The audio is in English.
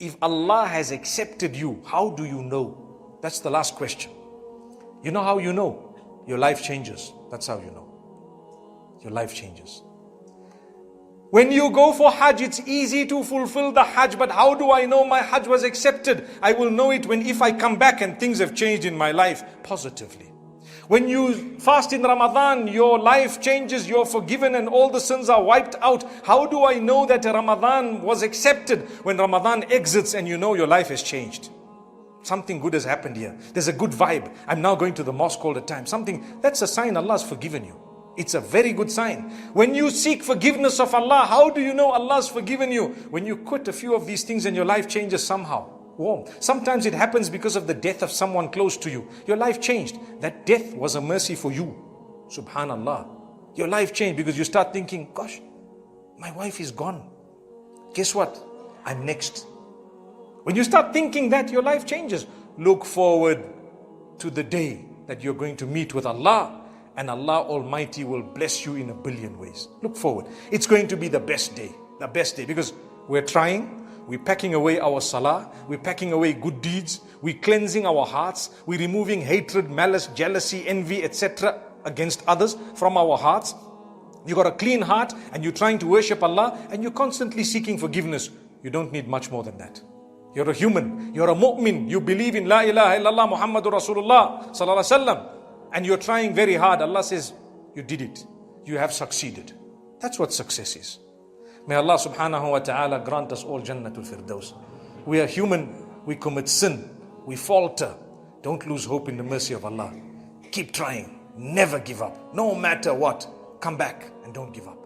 If Allah has accepted you, how do you know? That's the last question. You know how you know? Your life changes. That's how you know. Your life changes. When you go for Hajj, it's easy to fulfill the Hajj, but how do I know my Hajj was accepted? I will know it if I come back and things have changed in my life positively. When you fast in Ramadan, your life changes, you're forgiven and all the sins are wiped out. How do I know that Ramadan was accepted? When Ramadan exits and you know your life has changed. Something good has happened here. There's a good vibe. I'm now going to the mosque all the time. That's a sign Allah's forgiven you. It's a very good sign. When you seek forgiveness of Allah, how do you know Allah's forgiven you? When you quit a few of these things and your life changes somehow. Warm. Sometimes it happens because of the death of someone close to you. Your life changed. That death was a mercy for you. Subhanallah. Your life changed because you start thinking, gosh, my wife is gone. Guess what? I'm next. When you start thinking that, your life changes. Look forward to the day that you're going to meet with Allah. And Allah Almighty will bless you in a billion ways. Look forward. It's going to be the best day. The best day. Because we're trying. We're packing away our salah. We're packing away good deeds. We're cleansing our hearts. We're removing hatred, malice, jealousy, envy, etc. against others from our hearts. You got a clean heart and you're trying to worship Allah and you're constantly seeking forgiveness. You don't need much more than that. You're a human. You're a mu'min. You believe in La ilaha illallah Muhammadur Rasulullah sallallahu alaihi wasallam. And you're trying very hard. Allah says, you did it. You have succeeded. That's what success is. May Allah subhanahu wa ta'ala grant us all Jannatul Firdaus. We are human. We commit sin. We falter. Don't lose hope in the mercy of Allah. Keep trying. Never give up. No matter what. Come back and don't give up.